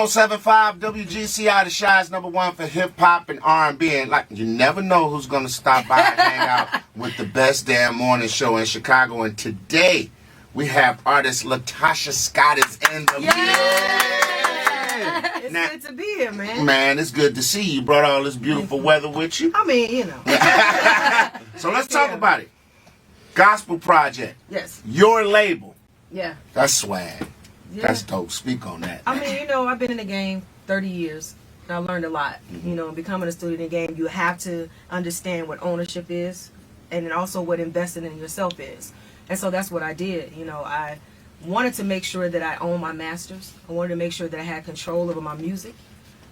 107.5 WGCI, the Shy's #1 for hip hop and R&B. And like, you never know who's gonna stop by and hang out with the best damn morning show in Chicago. And today we have artist LaTocha Scott is in the It's good to be here, man. Man, it's good to see you. You brought all this beautiful weather with you. I mean, you know. So let's talk about it. Gospel Project. Yes. Your label. Yeah. That's swag. Yeah. That's dope. Speak on that. I mean, you know, I've been in the game 30 years. And I've learned a lot. You know, becoming a student in the game, you have to understand what ownership is and then also what investing in yourself is. And so that's what I did. You know, I wanted to make sure that I owned my masters. I wanted to make sure that I had control over my music.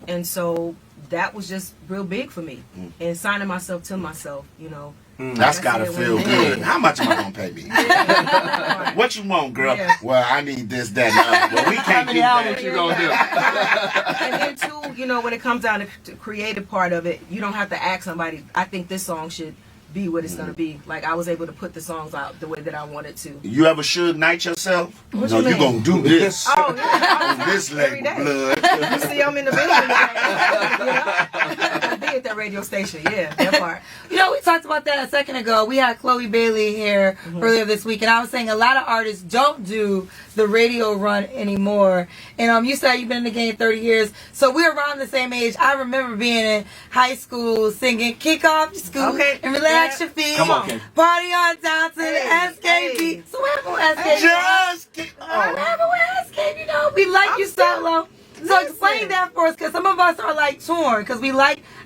And so that was just real big for me. And signing myself to myself, you know. That's gotta feel good. How much am I gonna pay me? Yeah. What you want, girl? Yeah. Well, I need this, that, and other. Well, we can't get that. What you gonna do? And then too, you know, when it comes down to the creative part of it, you don't have to ask somebody, I think this song should be what it's gonna be. Like, I was able to put the songs out the way that I wanted to. You ever Suge Knight yourself? What No, you you mean? gonna do this. Oh, yeah. On this Every leg, day. blood. You see, I'm in the building today. You know? I'll be at that radio station. Yeah, that part. You know, we talked about that a second ago. We had Chloe Bailey here earlier this week, and I was saying a lot of artists don't do the radio run anymore. And you said you've been in the game 30 years, so we're around the same age. I remember being in high school singing "Kick Off Your School" and "Relax Your Feet." Come on, Ken. Party on down to the SKP. Hey. So what happened with SKP? Just get. What happened with SKP? You know, we like you solo. So explain that for us, because some of us are like torn, because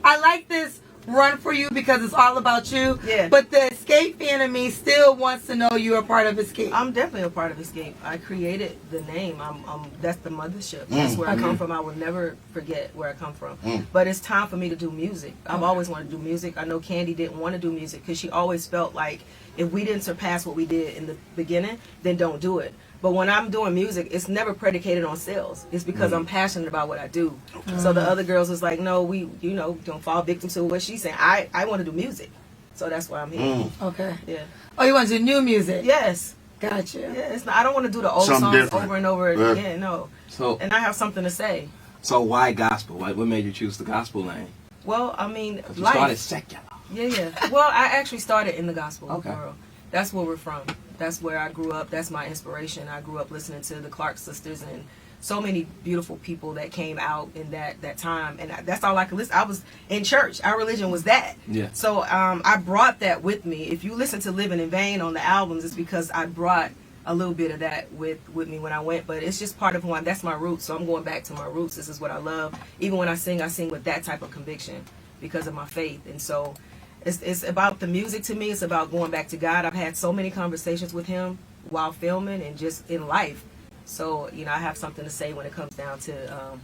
I like this run for you because it's all about you. Yeah. But the Escape fan of me still wants to know you're a part of Escape. I'm definitely a part of Escape. I created the name. That's the mothership. That's where I come from. I will never forget where I come from. But it's time for me to do music. I've always wanted to do music. I know Candy didn't want to do music because she always felt like if we didn't surpass what we did in the beginning, then don't do it. But when I'm doing music, it's never predicated on sales. It's because I'm passionate about what I do. So the other girls was like, no, don't fall victim to what she's saying. I want to do music. So that's why I'm here. Okay. Yeah. Oh, you want to do new music? Yes. Gotcha. Yeah, I don't want to do the old Something songs different. over and over again. No. So, And I have something to say. so why gospel? What made you choose the gospel lane? Well, I mean, You started secular. Yeah. Well, I actually started in the gospel Okay. world. That's where we're from. That's where I grew up. That's my inspiration. I grew up listening to the Clark sisters and so many beautiful people that came out in that time. And that's all I could listen. I was in church. Our religion was that. Yeah. So I brought that with me. If you listen to Living in Vain on the albums, it's because I brought a little bit of that with me when I went. But it's just part of who I am. That's my roots. So I'm going back to my roots. This is what I love. Even when I sing with that type of conviction because of my faith. And so it's about the music to me. It's about going back to God. I've had so many conversations with him while filming and just in life. So, you know, I have something to say when it comes down to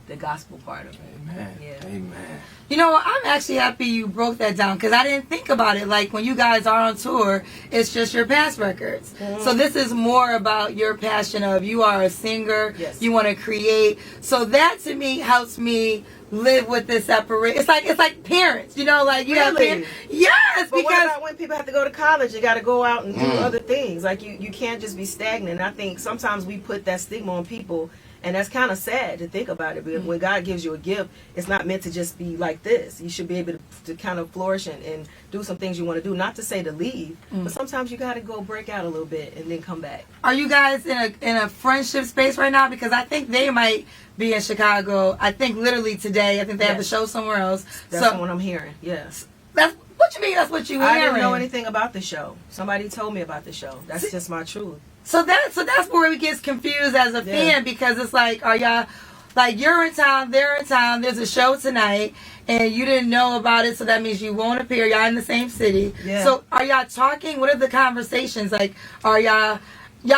the gospel part of it. Amen. Yeah. Amen. You know what? I'm actually happy you broke that down, because I didn't think about it. Like, when you guys are on tour, it's just your past records. So this is more about your passion of you are a singer. Yes. You want to create. So that to me helps me live with this separate. It's like parents, you know, like you have Really? parents. Yes, But what because about when people have to go to college? You got to go out and do other things. Like you can't just be stagnant. I think sometimes we put that stigma on people, and that's kind of sad to think about it. But when God gives you a gift, it's not meant to just be like this. You should be able to kind of flourish and do some things you want to do. Not to say to leave, but sometimes you got to go break out a little bit and then come back. are you guys in a friendship space right now? Because I think they might be in Chicago. I think literally today. I think they have a show somewhere else. That's what I'm hearing. Yes. That's what you mean. That's what you hearing. I didn't know anything about the show. Somebody told me about the show. That's just my truth. So that's where it gets confused as a fan, because it's like, are y'all like, you're in town, they're in town, there's a show tonight, and you didn't know about it, so that means you won't appear. Y'all in the same city. Yeah. So are y'all talking? What are the conversations like? Are y'all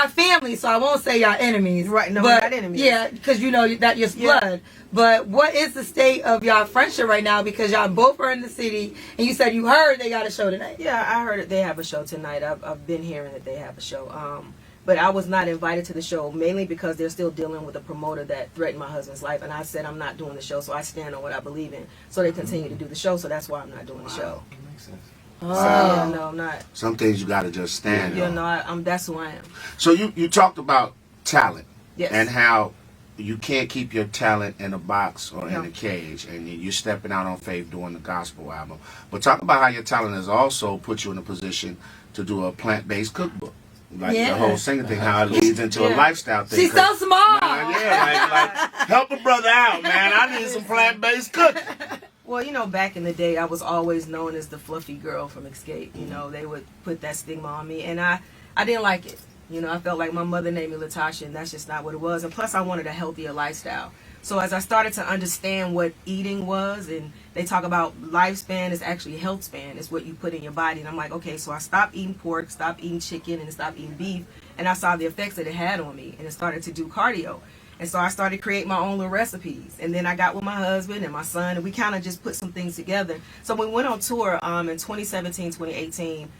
family? So I won't say y'all enemies. Right, no, but, we're not enemies. Yeah, because you know that you're blood. But what is the state of y'all friendship right now? Because y'all both are in the city, and you said you heard they got a show tonight. Yeah, I heard that they have a show tonight. I've been hearing that they have a show. But I was not invited to the show, mainly because they're still dealing with a promoter that threatened my husband's life. And I said I'm not doing the show, so I stand on what I believe in. So they continue to do the show, so that's why I'm not doing the show. That makes sense. Yeah, no, I'm not. Some things you gotta just stand Yeah, on. no, that's who I am. So you talked about talent Yes. and how you can't keep your talent in a box or in a cage, and you're stepping out on faith doing the gospel album. But talk about how your talent has also put you in a position to do a plant-based cookbook. Like the whole singing thing, how it leads into a lifestyle thing. She's so small. Like help a brother out, man. I need some plant-based cooking. Well, you know, back in the day, I was always known as the fluffy girl from XSCAPE. You know, they would put that stigma on me, and I didn't like it. You know, I felt like my mother named me LaTocha, and that's just not what it was. And plus, I wanted a healthier lifestyle. So as I started to understand what eating was, and they talk about lifespan is actually health span, is what you put in your body. And I'm like, okay, so I stopped eating pork, stopped eating chicken, and stopped eating beef. And I saw the effects that it had on me, and it started to do cardio. And so I started creating my own little recipes. And then I got with my husband and my son, and we kind of just put some things together. So when we went on tour in 2017, 2018,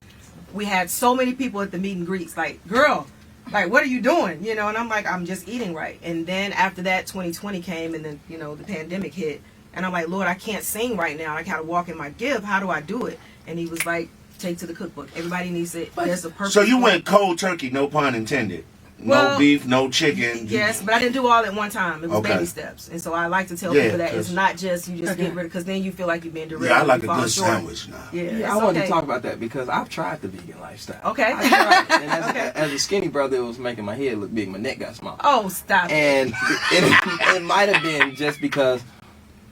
we had so many people at the meet and greets, like, girl, like, what are you doing? You know, and I'm like, I'm just eating right. And then after that, 2020 came, and then, you know, the pandemic hit. And I'm like, Lord, I can't sing right now. I gotta walk in my gift. How do I do it? And he was like, take to the cookbook. Everybody needs it. There's a perfect. So you went cold turkey, no pun intended. No beef, no chicken. Yes, but I didn't do all at one time. It was baby steps. And so I like to tell people that it's not just you just get rid of, because then you feel like you've been derailed. Yeah, I like a good sandwich now. Yeah, I wanted to talk about that because I've tried the vegan lifestyle. Okay. I tried it. And as a skinny brother, it was making my head look big. My neck got small. Oh, stop it. And it might have been just because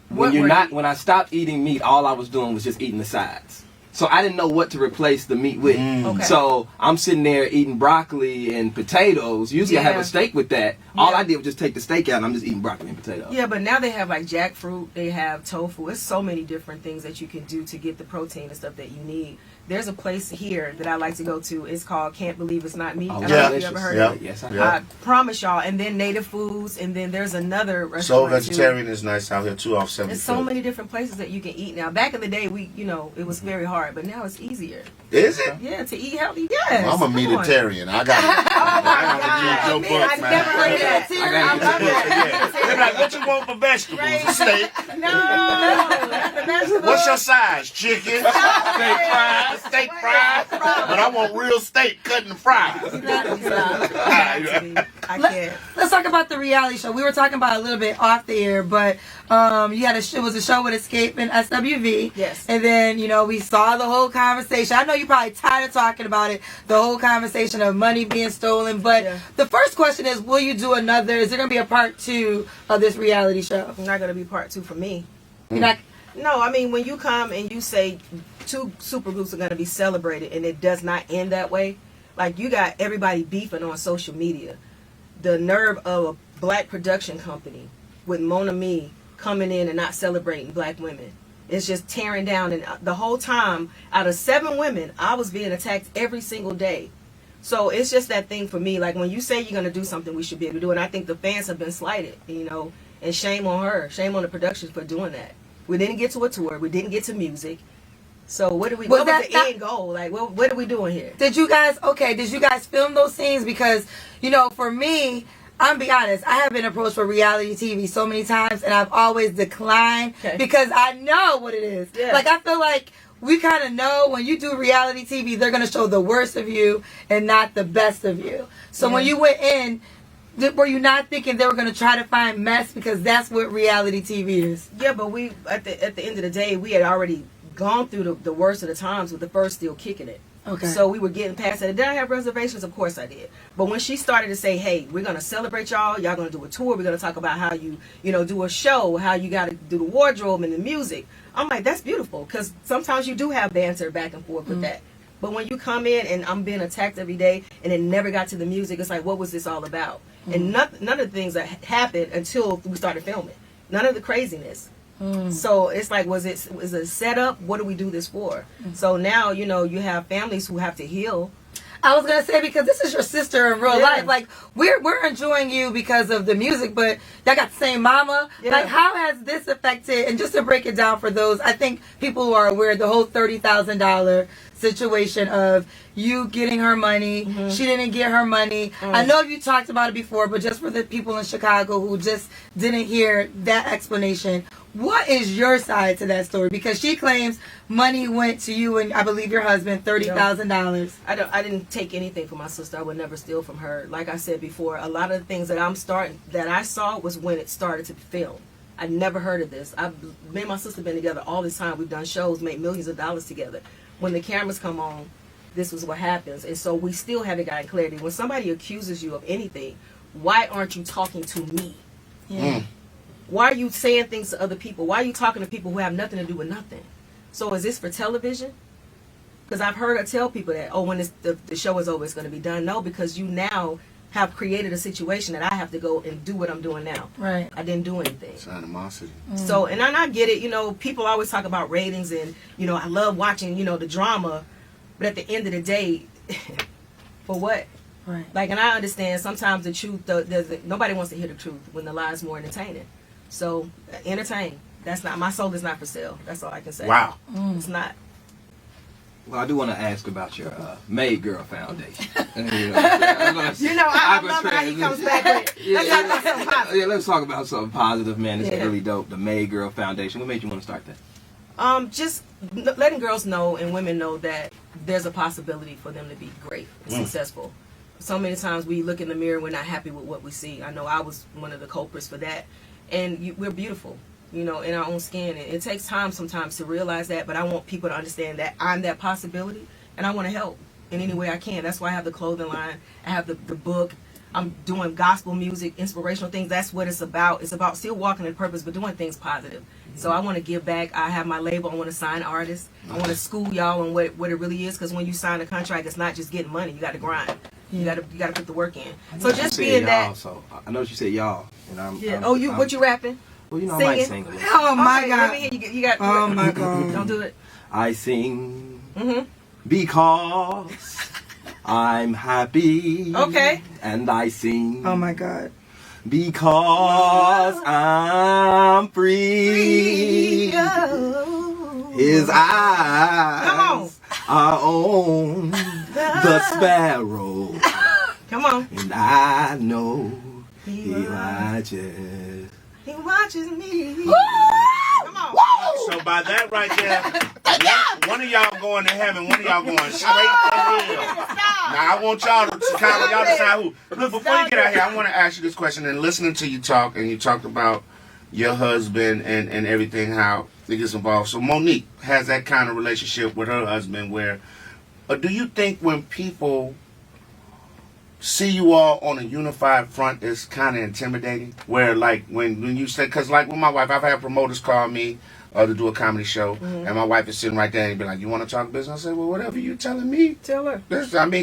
when I stopped eating meat, all I was doing was just eating the sides. So I didn't know what to replace the meat with. Okay. So I'm sitting there eating broccoli and potatoes. Usually I have a steak with that. All I did was just take the steak out and I'm just eating broccoli and potatoes. Yeah, but now they have like jackfruit, they have tofu. It's so many different things that you can do to get the protein and stuff that you need. There's a place here that I like to go to. It's called Can't Believe It's Not Me. I don't know if you ever heard of it. Yes, I promise y'all. And then Native Foods, and then there's another restaurant. So vegetarian is nice out here too, off 75th. There's so many different places that you can eat now. Back in the day, it was very hard, but now it's easier. Is it? Yeah, to eat healthy. Yes. Well, I'm a meatitarian. I got it. I got to use your book, man. Never heard of that. I got to use your book. They're like, what you want for vegetables? A steak. No, not the vegetables. What's your size? Chicken? Steak fries? But I want real steak cut and fried. I can't. Let's talk about the reality show. We were talking about it a little bit off the air, but you had it was a show with XSCAPE and SWV. Yes. And then, we saw the whole conversation. I know you're probably tired of talking about it, the whole conversation of money being stolen. But the first question is, will you do another? Is there going to be a part 2 of this reality show? Not going to be part 2 for me. You're not. No, I mean, when you come and you say 2 supergroups are going to be celebrated and it does not end that way, like you got everybody beefing on social media. The nerve of a black production company with Mona Me coming in and not celebrating black women. It's just tearing down. And the whole time, out of 7 women, I was being attacked every single day. So it's just that thing for me. Like when you say you're going to do something, we should be able to do it. And I think the fans have been slighted, and shame on her. Shame on the production for doing that. We didn't get to a tour. We didn't get to music. So what was the end goal? Like, what are we doing here? Did you guys film those scenes? Because, for me, I'm be honest, I have been approached for reality TV so many times, and I've always declined because I know what it is. Yeah. Like, I feel like we kind of know when you do reality TV, they're going to show the worst of you and not the best of you. So when you went in, were you not thinking they were going to try to find mess? Because that's what reality TV is. Yeah, but we at the end of the day, we had already gone through the worst of the times with the first still kicking it. Okay. So we were getting past it. Did I have reservations? Of course I did. But when she started to say, hey, we're going to celebrate y'all going to do a tour, we're going to talk about how you do a show, how you got to do the wardrobe and the music, I'm like, that's beautiful, because sometimes you do have banter back and forth with that. But when you come in and I'm being attacked every day and it never got to the music, it's like, what was this all about? And none of the things that happened until we started filming. None of the craziness. So it's like, was it a setup? What do we do this for? So now, you have families who have to heal. I was gonna say, because this is your sister in real life. Like, we're enjoying you because of the music, but y'all got the same mama. Yeah. Like, how has this affected? And just to break it down for those, I think people who are aware, the whole $30,000 situation of you getting her money, she didn't get her money. I know you talked about it before, but just for the people in Chicago who just didn't hear that explanation, What is your side to that story? Because she claims money went to you and I believe your husband, $30,000. I didn't take anything from my sister. I would never steal from her. Like I said before, a lot of the things that I saw was when it started to film. I never heard of this. Me and my sister been together all this time. We've done shows, made millions of dollars together. When the cameras come on, this was what happens. And so we still haven't gotten clarity. When somebody accuses you of anything, why aren't you talking to me? Yeah. Why are you saying things to other people? Why are you talking to people who have nothing to do with nothing? So is this for television? Because I've heard her tell people that, when the show is over, it's going to be done. No, because you now have created a situation that I have to go and do what I'm doing now. Right. I didn't do anything. It's animosity. So, and I get it. People always talk about ratings and, I love watching, the drama. But at the end of the day, for what? Right. Like, and I understand sometimes the truth, nobody wants to hear the truth when the lie is more entertaining. So, entertain. That's not, my soul is not for sale. That's all I can say. Wow. It's not. Well, I do want to ask about your Made Girl Foundation. I love how he comes back with let's talk about something positive. Yeah, let's talk about something positive, man. This is Yeah. really dope. The Made Girl Foundation. What made you want to start that? Just letting girls know and women know that there's a possibility for them to be great and successful. So many times we look in the mirror, we're not happy with what we see. I know I was one of the culprits for that. And we're beautiful, in our own skin. And it takes time sometimes to realize that, but I want people to understand that I'm that possibility, and I want to help in any way I can. That's why I have the clothing line. I have the book. I'm doing gospel music, inspirational things. That's what it's about. It's about still walking in purpose, but doing things positive. So I want to give back. I have my label. I want to sign artists. I want to school y'all on what it really is, because when you sign a contract, it's not just getting money. You got to grind. You got to put the work in. So just being that. So I know you said y'all, and I'm. What you rapping? Well, I Singing? might sing a little. Oh my Okay, God. let me hear you got. Oh my God. Don't do it. I sing because I'm happy. Okay. And I sing. Oh my God. Because I'm free. His eyes are on the sparrow. Come on. And I know he watches. He watches me. Come on. So by that right there, one of y'all going to heaven, one of y'all going straight to hell. Now I want y'all to Chicago, y'all decide who. Look, before you get out here, I want to ask you this question. And listening to you talk, and you talked about your husband and everything, how it gets involved. So Monique has that kind of relationship with her husband where, do you think when people see you all on a unified front is kind of intimidating? Where like when you say, because like with my wife, I've had promoters call me to do a comedy show, and my wife is sitting right there and be like, "You want to talk business?" I say, "Well, whatever you telling me." Tell her.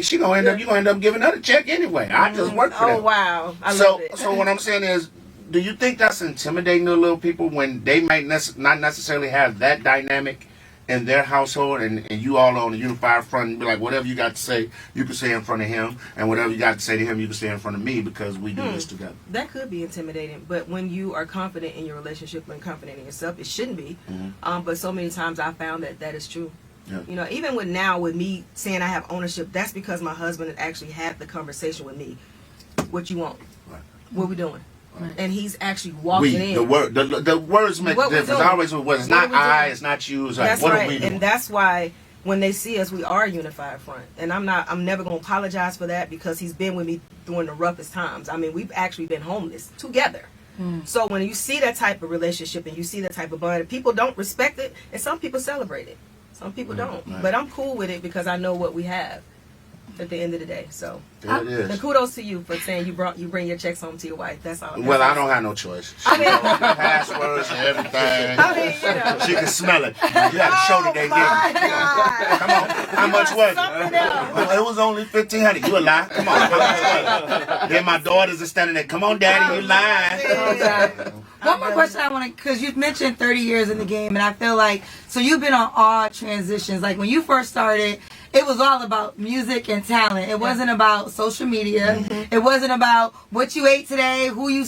She gonna end up. You gonna end up giving her the check anyway. I just work for them. Oh wow, I love it. So what I'm saying is, do you think that's intimidating to little people when they might not necessarily have that dynamic in their household, and you all on a unified front and be like, whatever you got to say, you can say in front of him, and whatever you got to say to him, you can say in front of me, because we do this together. That could be intimidating, but when you are confident in your relationship and confident in yourself, it shouldn't be. But so many times I found that is true. Yeah. Even with me saying I have ownership, that's because my husband had actually had the conversation with me. What you want? Right. What we doing? Right. And he's actually walking in. The words make a difference. Always with words. It's not I, it's not you. It's like, that's what right. are we doing? And that's why when they see us, we are a unified front. And I'm never going to apologize for that, because he's been with me during the roughest times. I mean, we've actually been homeless together. So when you see that type of relationship and you see that type of bond, people don't respect it, and some people celebrate it. Some people don't. Right. But I'm cool with it because I know what we have at the end of the day. So it is. And kudos to you for saying you bring your checks home to your wife. That's all. Well, I don't have no choice. She knows the passwords and everything. She can smell it. You got to show that they did. Come on. How much was it? Well, it was only $1,500. You a lie? Come on. How much was it? Then my daughters are standing there. Come on, Daddy, you lying. One more question I want to, because you've mentioned 30 years in the game, and I feel like, so you've been on all transitions. Like when you first started, it was all about music and talent. It wasn't about social media. It wasn't about what you ate today, who you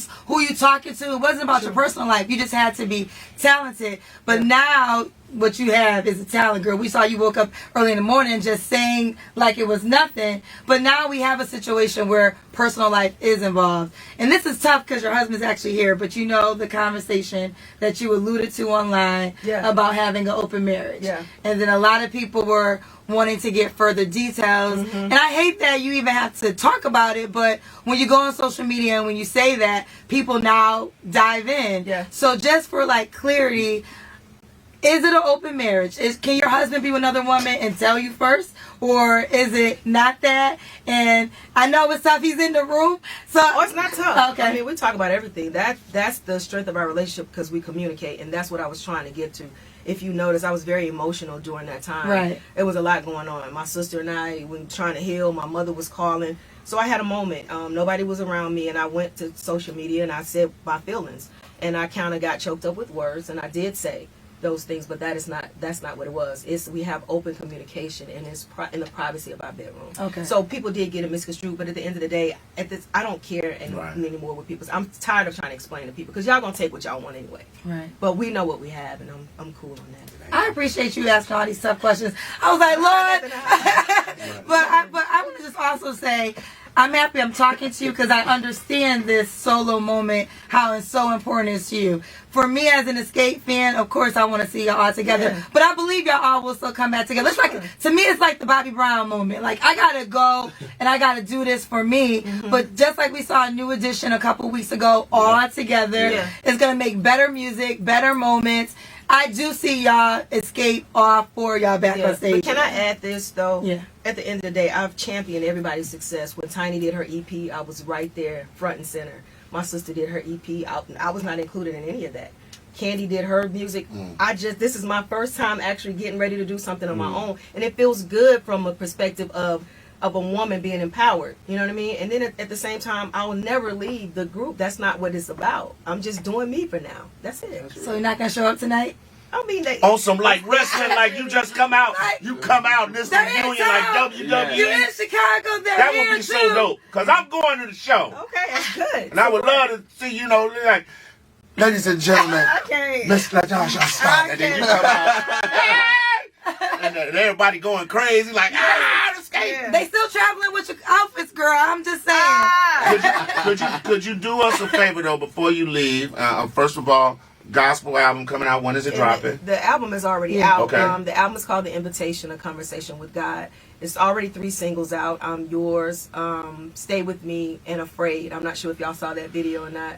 talking to. It wasn't about your personal life. You just had to be talented. But now what you have is a talent, girl. We saw you woke up early in the morning and just sang like it was nothing. But now we have a situation where personal life is involved. And this is tough because your husband's actually here, but you know the conversation that you alluded to online about having an open marriage. Yeah. And then a lot of people were wanting to get further details. And I hate that you even have to talk about it, but when you go on social media and when you say that, people now dive in. Yeah. So just for like clarity, is it an open marriage? Can your husband be with another woman and tell you first? Or is it not that? And I know it's tough. He's in the room. So Oh, it's not tough. Okay. I mean, we talk about everything. That's the strength of our relationship because we communicate, and that's what I was trying to get to. If you notice, I was very emotional during that time. Right. It was a lot going on. My sister and I were trying to heal. My mother was calling. So I had a moment. Nobody was around me, and I went to social media, and I said my feelings. And I kind of got choked up with words, and I did say those things, but that's not what it was. We have open communication, and it's in the privacy of our bedroom. Okay. So people did get it misconstrued, but at the end of the day, I don't care anymore with people. I'm tired of trying to explain to people because y'all gonna take what y'all want anyway. Right. But we know what we have, and I'm cool on that. I appreciate you asking all these tough questions. I was like, Lord. but I would just also say, I'm happy I'm talking to you because I understand this solo moment, how it's so important is to you. For me as an Escape fan, of course I want to see y'all all together. Yeah. But I believe y'all all will still come back together. It's like, to me, it's like the Bobby Brown moment. Like, I got to go and I got to do this for me. But just like we saw a New Edition a couple weeks ago, all together, it's going to make better music, better moments. I do see y'all Escape all for y'all back on stage. But can I add this though? Yeah. At the end of the day, I've championed everybody's success. When Tiny did her EP, I was right there, front and center. My sister did her EP. I was not included in any of that. Candy did her music. This is my first time actually getting ready to do something on my own, and it feels good from a perspective of a woman being empowered. You know what I mean? And then at the same time, I will never leave the group. That's not what it's about. I'm just doing me for now. That's it. So you're not going to show up tonight? I mean, On some like wrestling, like you just come out, you come out and this is reunion like WWE. You in Chicago, That would be so dope. Because I'm going to the show. Okay, that's good. And I would love to see, like, ladies and gentlemen, Okay. Miss LaTocha Scott. And then you come out. And everybody going crazy, like, Escape. They still traveling with your outfits, girl. I'm just saying. Could you do us a favor, though, before you leave? First of all, gospel album coming out. When is it dropping? The album is already out. Okay. The album is called The Invitation, A Conversation with God. It's already 3 singles out. Yours, Stay With Me, and Afraid. I'm not sure if y'all saw that video or not.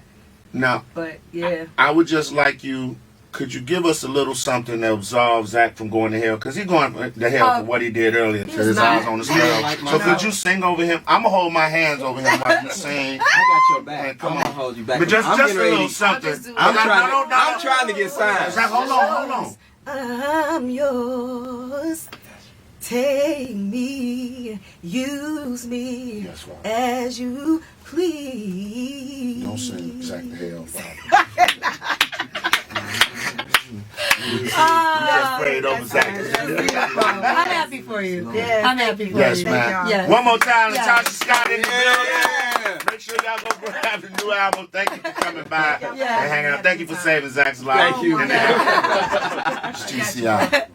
Now, But yeah. I would just like you, could you give us a little something that absolves Zach from going to hell? Because he's going to hell for what he did earlier, to his eyes on the scale. Like So could you sing over him? I'm going to hold my hands over him while you sing. I got your back. Man, come I'm on. gonna hold you back. But just I'm a getting ready. little something. I'm trying to get signed. Zach, hold on. I'm yours. Take me, use me Yes, Lord. as you please. Don't sing Zach to hell, Father. Afraid over Zach. I'm happy for you. Yeah, I'm happy for Yes, you. man. Yes. One more time, Yes. LaTocha Scott in the building. Yeah. Make sure y'all go grab the new album. Thank you for coming by and Yeah. hanging out. Thank you for saving Zach's life. Thank you. It's GCI.